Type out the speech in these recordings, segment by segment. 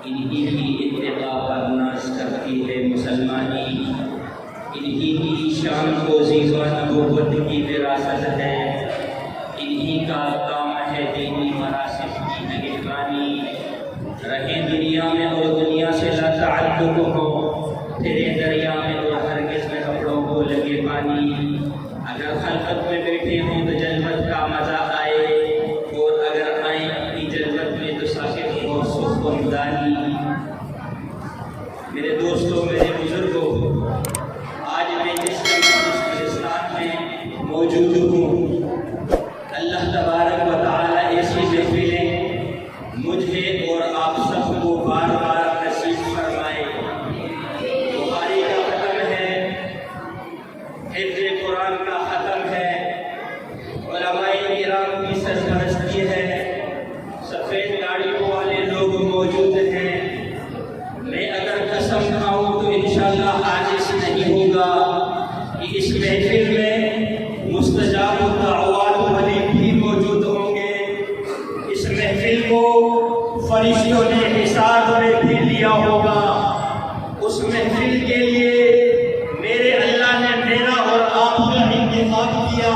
انہی کی اتباع پر ناز کرتی ہے مسلمانی، انہی کی شان کو عزیز و نبوت کی وراثت ہے، انہی کا کام ہے دینی مراسم کی نگہبانی۔ رہیں دنیا میں اور دنیا سے لا تعلق ہو، تیرے دریا میں اور ہرگز میں کپڑوں کو لگے پانی۔ اگر خلقت میں بیٹھے ہوں تو جلوت کا مزہ آئے، اور اگر آئیں اپنی جلوت میں تو ساکت ہو صف و مدانی۔ میرے دوستوں، میرے بزرگوں، آج میں جس گلستان میں موجود ہوں، اللہ تبارک و تعالی ایسی محفلیں مجھے اور آپ سب کو بار بار نصیب فرمائے۔ بخاری کا ختم ہے، حفظ قرآن کا ختم ہے، علماء کرام کی سرپرستی ہے، سفید گاڑیوں والے لوگ موجود ہیں۔ میں اگر قسم کھاؤں تو انشاءاللہ عاجز نہیں ہوگا کہ اس محفل میں مستجاب الدعوات والے بھی موجود ہوں گے۔ اس محفل کو فرشتوں نے حساب میں بھی لیا ہوگا۔ اس محفل کے لیے میرے اللہ نے میرا اور آپ کا انتخاب کیا۔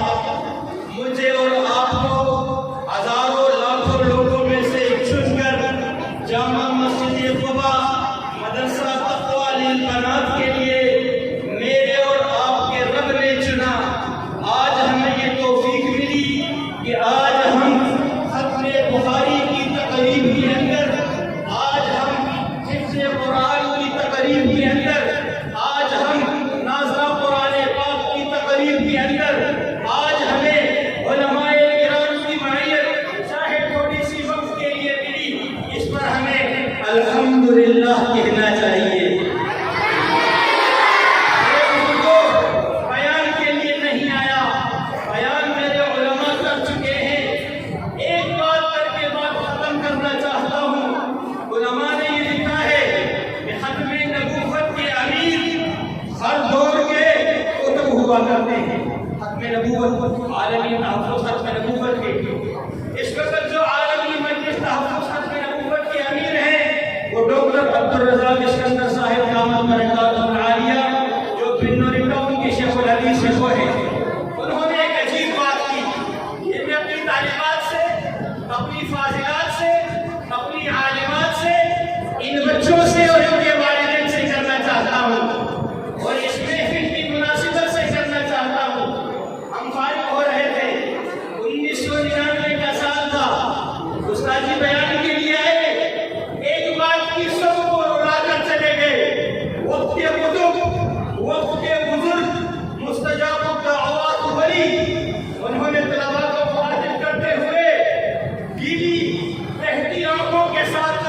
مجھے اور آپ کو ہزاروں لاکھوں لوگوں میں سے چن کر جامع مسجد قبا مدرسہ تقویٰ للبنات کے لیے میرے اور آپ کے رب نے چنا۔ آج ہمیں یہ توفیق ملی کہ آج ہم ختم بخاری کی تقریب کے اندر، آج ہم حفظ قرآن کی تقریب کے اندر، آج ہم نازلہ قرآن پاک کی تقریب کے اندر، آج ہمیں علماء کرام کی معیت چاہے تھوڑی سی وقت کے لیے ملی، اس پر ہمیں الحمدللہ کہنا چاہیے۔ بیان کے لیے نہیں آیا، بیان میرے علماء کر چکے ہیں۔ ایک بات کر کے بات ختم کرنا چاہتا ہوں۔ علماء نے یہ لکھا ہے کہ ختم نبوت کے امیر ہر دور کے کتب ہوا کرتے ہیں۔ ختم نبوت عالمی تحفظ ختم نبوت کے اس وقت جو عالمی مجلس تحفظ ختم نبوت کے امیر ہیں وہ ڈاکٹر عبدالرزاق اسکندر صاحب دامت برکاتہ العالیہ، جو بنوری ٹاؤن کے شیخ الحدیث سے وہ ہیں۔ انہوں نے ایک عجیب بات کی۔ یہ میں اپنی تعلیمات سے، اپنی فاضلات سے، اپنی عالمات سے، ان بچوں سے اور ان کے والدین سے کرنا چاہتا ہوں، اور اس محفل کی مناسبت سے کرنا چاہتا ہوں۔ ہم فارغ ہو رہے تھے، 1999 کا سال تھا، استاد جی بیان کے لیے آئے، ایک بات کی سب کو اڑا کر چلے گئے۔ وقت کے بزرگ، وقت کے بزرگ، مستجاب الدعوات ولی، انہوں نے طلباء کو مخاطب کرتے ہوئے گیلی بہتی آنکھوں کے ساتھ